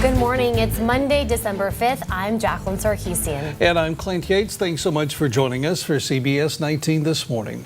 Good morning. It's Monday, December 5th. I'm Jacqueline Sarkeesian. And I'm Clint Yates. Thanks so much for joining us for CBS 19 this morning.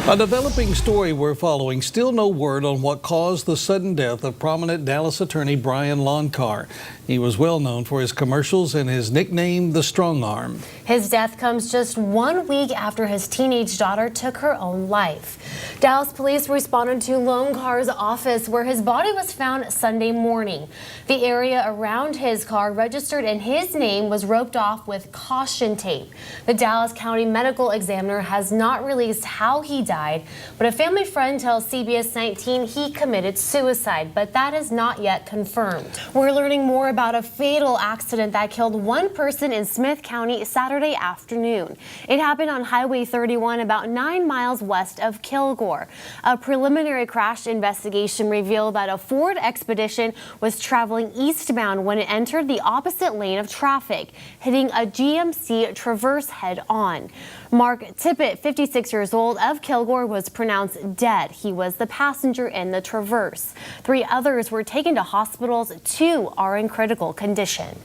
A developing story we're following. Still no word on what caused the sudden death of prominent Dallas attorney Brian Loncar. He was well known for his commercials and his nickname, the Strong Arm. His death comes just 1 week after his teenage daughter took her own life. Dallas police responded to Loncar's office where his body was found Sunday morning. The area around his car registered in his name was roped off with caution tape. The Dallas County Medical Examiner has not released how he died, but a family friend tells CBS 19 he committed suicide, but that is not yet confirmed. We're learning more about a fatal accident that killed one person in Smith County Saturday afternoon. It happened on Highway 31 about 9 miles west of Kilgore. A preliminary crash investigation revealed that a Ford Expedition was traveling eastbound when it entered the opposite lane of traffic, hitting a GMC Traverse head-on. Mark Tippett, 56 years old, of Kilgore, was pronounced dead. He was the passenger in the Traverse. 3 others were taken to hospitals. 2 are in critical condition.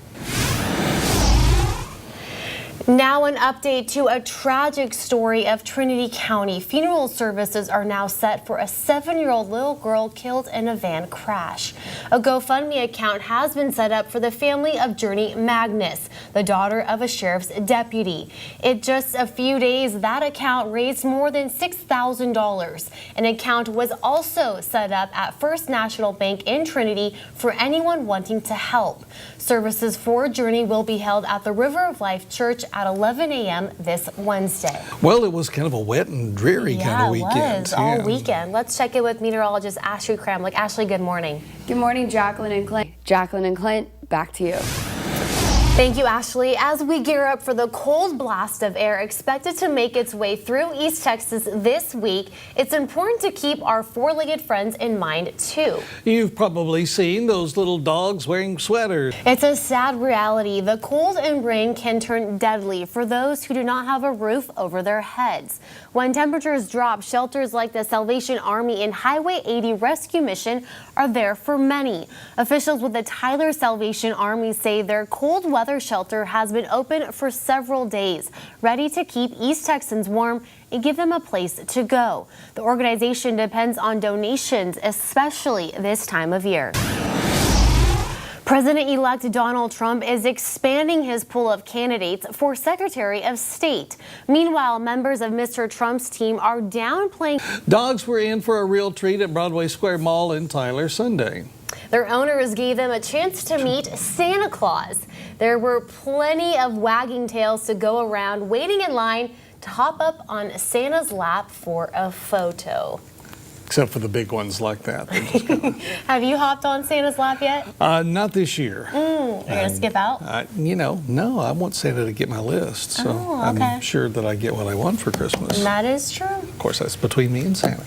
Now an update to a tragic story of Trinity County. Funeral services are now set for a 7-year-old little girl killed in a van crash. A GoFundMe account has been set up for the family of Journey Magnus, the daughter of a sheriff's deputy. In just a few days, that account raised more than $6,000. An account was also set up at First National Bank in Trinity for anyone wanting to help. Services for Journey will be held at the River of Life Church at 11 a.m. this Wednesday. Well, it was kind of a wet and dreary kind of weekend. Yeah, it was all weekend. Let's check in with meteorologist Ashley Kramlich. Ashley, good morning. Good morning, Jacqueline and Clint. Jacqueline and Clint, back to you. Thank you, Ashley. As we gear up for the cold blast of air expected to make its way through East Texas this week, it's important to keep our four-legged friends in mind, too. You've probably seen those little dogs wearing sweaters. It's a sad reality. The cold and rain can turn deadly for those who do not have a roof over their heads. When temperatures drop, shelters like the Salvation Army and Highway 80 Rescue Mission are there for many. Officials with the Tyler Salvation Army say their cold weather shelter has been open for several days, ready to keep East Texans warm and give them a place to go. The organization depends on donations, especially this time of year. President-elect Donald Trump is expanding his pool of candidates for Secretary of State. Meanwhile, members of Mr. Trump's team are downplaying. Dogs were in for a real treat at Broadway Square Mall in Tyler Sunday. Their owners gave them a chance to meet Santa Claus. There were plenty of wagging tails to go around, waiting in line to hop up on Santa's lap for a photo. Except for the big ones like that. Have you hopped on Santa's lap yet? Not this year. You're going to skip out? No, I want Santa to get my list. So okay. I'm sure that I get what I want for Christmas. That is true. Of course, that's between me and Santa.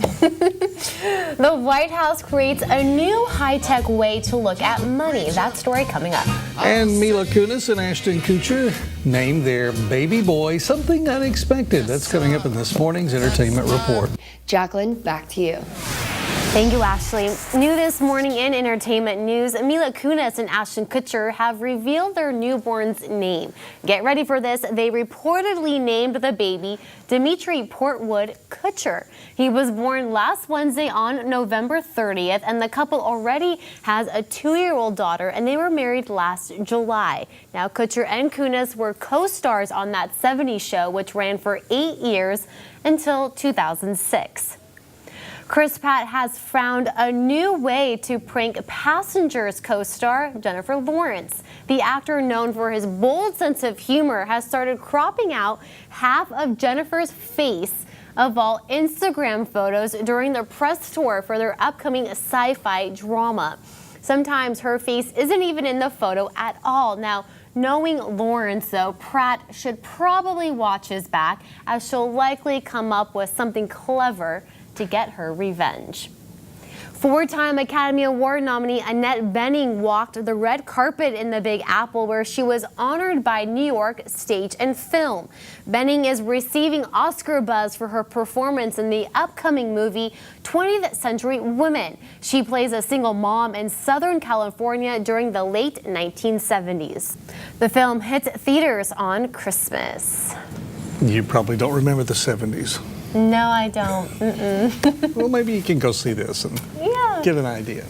The White House creates a new high-tech way to look at money. That story coming up. And Mila Kunis and Ashton Kutcher named their baby boy something unexpected. That's coming up in this morning's Entertainment Report. Jacqueline, back to you. Thank you, Ashley. New this morning in entertainment news, Mila Kunis and Ashton Kutcher have revealed their newborn's name. Get ready for this. They reportedly named the baby Dimitri Portwood Kutcher. He was born last Wednesday on November 30th, and the couple already has a 2-year-old daughter, and they were married last July. Now, Kutcher and Kunis were co-stars on That 70s Show, which ran for 8 years until 2006. Chris Pratt has found a new way to prank Passengers co-star Jennifer Lawrence. The actor, known for his bold sense of humor, has started cropping out half of Jennifer's face of all Instagram photos during their press tour for their upcoming sci-fi drama. Sometimes her face isn't even in the photo at all. Now, knowing Lawrence, though, Pratt should probably watch his back, as she'll likely come up with something clever to get her revenge. Four-time Academy Award nominee Annette Bening walked the red carpet in the Big Apple, where she was honored by New York Stage and Film. Bening is receiving Oscar buzz for her performance in the upcoming movie 20th Century Women. She plays a single mom in Southern California during the late 1970s. The film hits theaters on Christmas. You probably don't remember the 70s. No, I don't. Well, maybe you can go see this and get an idea.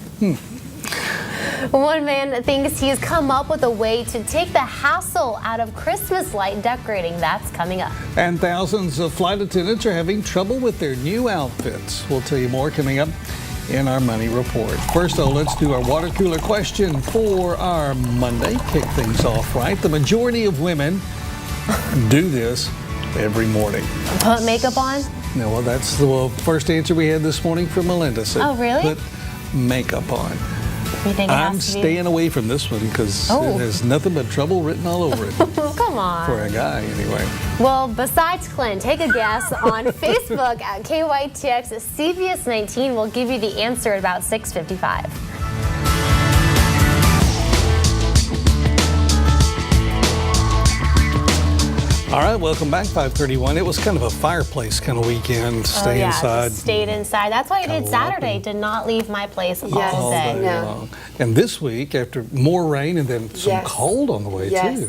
One man thinks he's come up with a way to take the hassle out of Christmas light decorating. That's coming up. And thousands of flight attendants are having trouble with their new outfits. We'll tell you more coming up in our Money Report. First, though, let's do our water cooler question for our Monday. Kick things off right. The majority of women do this every morning. Put makeup on? No, well, that's the first answer we had this morning from Melinda. Said, oh, really? Put makeup on. You think it I'm has to be? staying away from this one because there's nothing but trouble written all over it. Come on. For a guy, anyway. Well, besides Clint, take a guess on Facebook at KYTX CBS 19. We'll give you the answer at about 6:55. All right, welcome back, 5:31. It was kind of a fireplace kind of weekend. Stay inside. Just stayed inside. That's why I did Saturday. Did not leave my place all day. Long. And this week, after more rain and then some cold on the way too.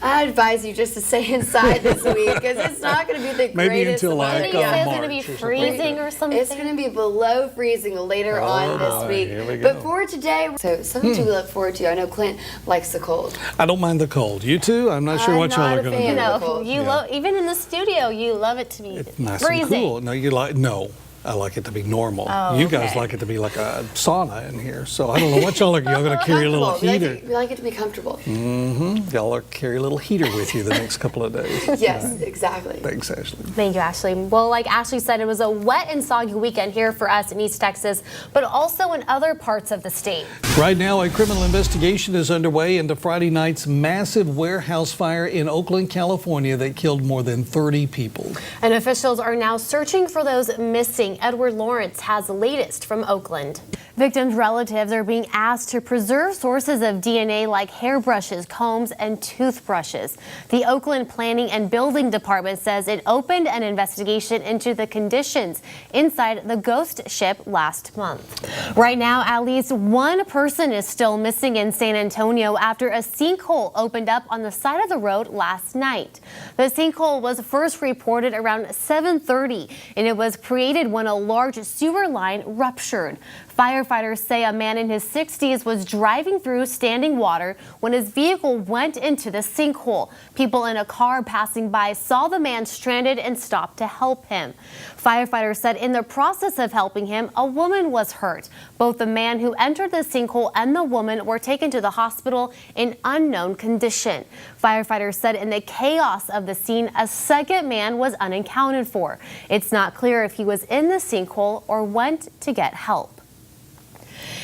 I advise you just to stay inside this week because it's not going to be the Maybe greatest. until like Did he say it's going to March be or freezing or something? It's going to be below freezing later on this week. Here we go. But for today, so something to look forward to. I know Clint likes the cold. I don't mind the cold. You too? I'm not sure what y'all are going to do. No, you love, even in the studio, you love it to be It's nice freezing. and cool. No. I like it to be normal. Oh, you guys like it to be like a sauna in here. So I don't know what y'all are. Y'all going to carry a little heater. We like it to be comfortable. Y'all are carry a little heater with you the next couple of days. Yes, exactly. Thanks, Ashley. Thank you, Ashley. Well, like Ashley said, it was a wet and soggy weekend here for us in East Texas, but also in other parts of the state. Right now, a criminal investigation is underway into Friday night's massive warehouse fire in Oakland, California that killed more than 30 people. And officials are now searching for those missing. Edward Lawrence has the latest from Oakland. Victims' relatives are being asked to preserve sources of DNA like hairbrushes, combs, and toothbrushes. The Oakland Planning and Building Department says it opened an investigation into the conditions inside the ghost ship last month. Right now, at least one person is still missing in San Antonio after a sinkhole opened up on the side of the road last night. The sinkhole was first reported around 7:30, and it was created when a large sewer line ruptured. Firefighters say a man in his 60s was driving through standing water when his vehicle went into the sinkhole. People in a car passing by saw the man stranded and stopped to help him. Firefighters said in the process of helping him, a woman was hurt. Both the man who entered the sinkhole and the woman were taken to the hospital in unknown condition. Firefighters said in the chaos of the scene, a second man was unaccounted for. It's not clear if he was in the sinkhole or went to get help.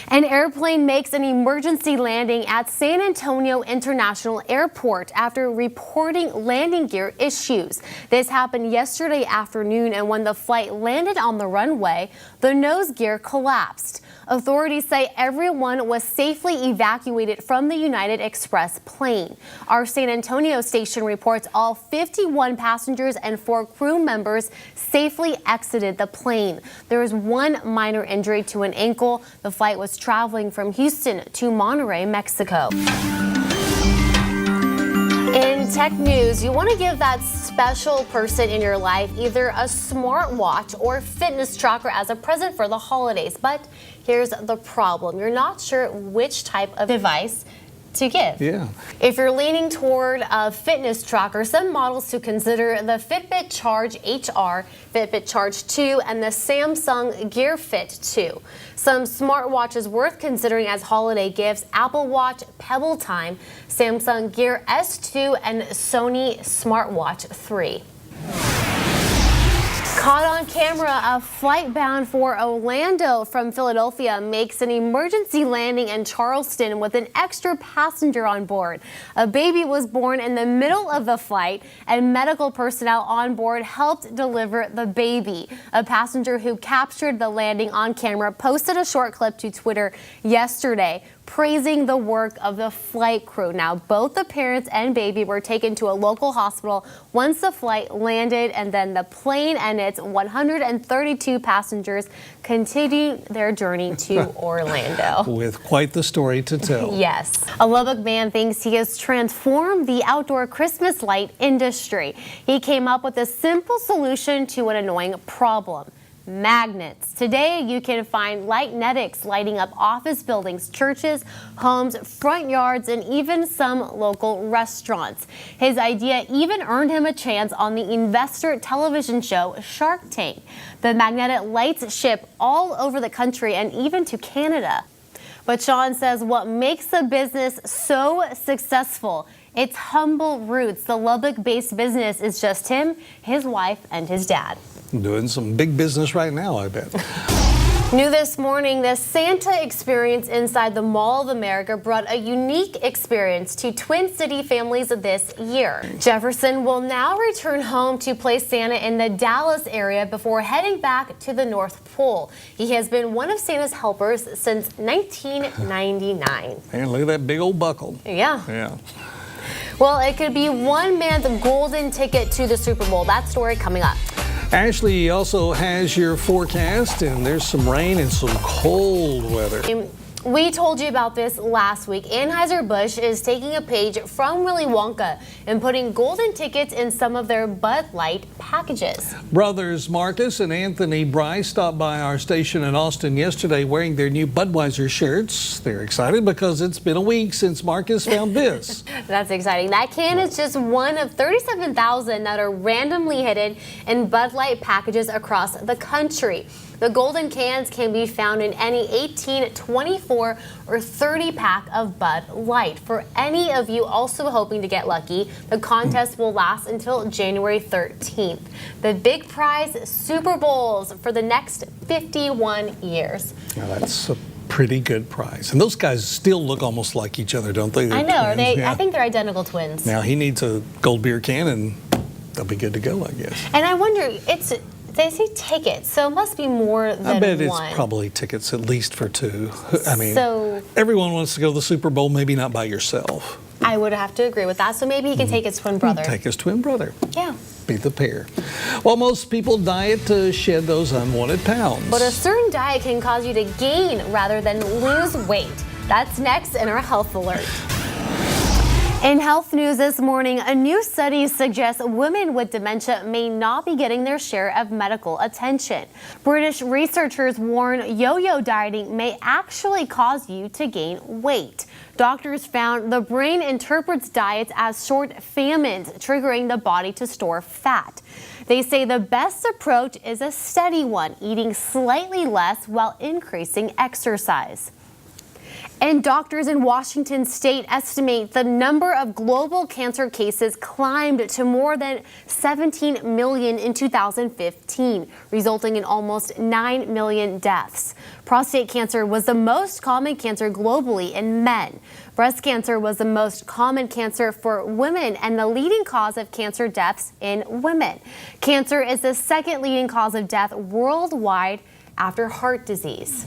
An airplane makes an emergency landing at San Antonio International Airport after reporting landing gear issues. This happened yesterday afternoon, and when the flight landed on the runway, the nose gear collapsed. Authorities say everyone was safely evacuated from the United Express plane. Our San Antonio station reports all 51 passengers and 4 crew members safely exited the plane. There is one minor injury to an ankle. The flight was traveling from Houston to Monterrey, Mexico. In tech news, you want to give that special person in your life either a smartwatch or fitness tracker as a present for the holidays. But here's the problem. You're not sure which type of device to give. Yeah. If you're leaning toward a fitness tracker, some models to consider: the Fitbit Charge HR, Fitbit Charge 2, and the Samsung Gear Fit 2. Some smartwatches worth considering as holiday gifts: Apple Watch Pebble Time, Samsung Gear S2, and Sony Smartwatch 3. Caught on camera, a flight bound for Orlando from Philadelphia makes an emergency landing in Charleston with an extra passenger on board. A baby was born in the middle of the flight, and medical personnel on board helped deliver the baby. A passenger who captured the landing on camera posted a short clip to Twitter yesterday, praising the work of the flight crew. Now, both the parents and baby were taken to a local hospital once the flight landed, and then the plane and its 132 passengers continued their journey to Orlando. With quite the story to tell. Yes. A Lubbock man thinks he has transformed the outdoor Christmas light industry. He came up with a simple solution to an annoying problem: magnets. Today, you can find Lightnetics lighting up office buildings, churches, homes, front yards, and even some local restaurants. His idea even earned him a chance on the investor television show Shark Tank. The magnetic lights ship all over the country and even to Canada. But Sean says what makes the business so successful: its humble roots. The Lubbock-based business is just him, his wife, and his dad. Doing some big business right now, I bet. New this morning, the Santa experience inside the Mall of America brought a unique experience to Twin City families this year. Jefferson will now return home to play Santa in the Dallas area before heading back to the North Pole. He has been one of Santa's helpers since 1999. And look at that big old buckle. Yeah. Well, it could be one man's golden ticket to the Super Bowl. That story coming up. Ashley also has your forecast, and there's some rain and some cold weather. We told you about this last week. Anheuser-Busch is taking a page from Willy Wonka and putting golden tickets in some of their Bud Light packages. Brothers Marcus and Anthony Bryce stopped by our station in Austin yesterday wearing their new Budweiser shirts. They're excited because it's been a week since Marcus found this. That's exciting. That can is just one of 37,000 that are randomly hidden in Bud Light packages across the country. The golden cans can be found in any 18, 24, or 30 pack of Bud Light. For any of you also hoping to get lucky, the contest will last until January 13th. The big prize, Super Bowls for the next 51 years. Now that's a pretty good prize. And those guys still look almost like each other, don't they? They're I know. Are twins. they? Yeah. I think they're identical twins. Now he needs a gold beer can and they'll be good to go, I guess. And I wonder, they say tickets, so it must be more than one. I bet it's probably tickets at least for two. I mean, So- everyone wants to go to the Super Bowl, maybe not by yourself. I would have to agree with that. So maybe he can take his twin brother. Take his twin brother. Yeah. Be the pair. Well, most people diet to shed those unwanted pounds. But a certain diet can cause you to gain rather than lose weight. That's next in our Health Alert. In health news this morning, a new study suggests women with dementia may not be getting their share of medical attention. British researchers warn yo-yo dieting may actually cause you to gain weight. Doctors found the brain interprets diets as short famines, triggering the body to store fat. They say the best approach is a steady one, eating slightly less while increasing exercise. And doctors in Washington state estimate the number of global cancer cases climbed to more than 17 million in 2015, resulting in almost 9 million deaths. Prostate cancer was the most common cancer globally in men. Breast cancer was the most common cancer for women and the leading cause of cancer deaths in women. Cancer is the second leading cause of death worldwide after heart disease.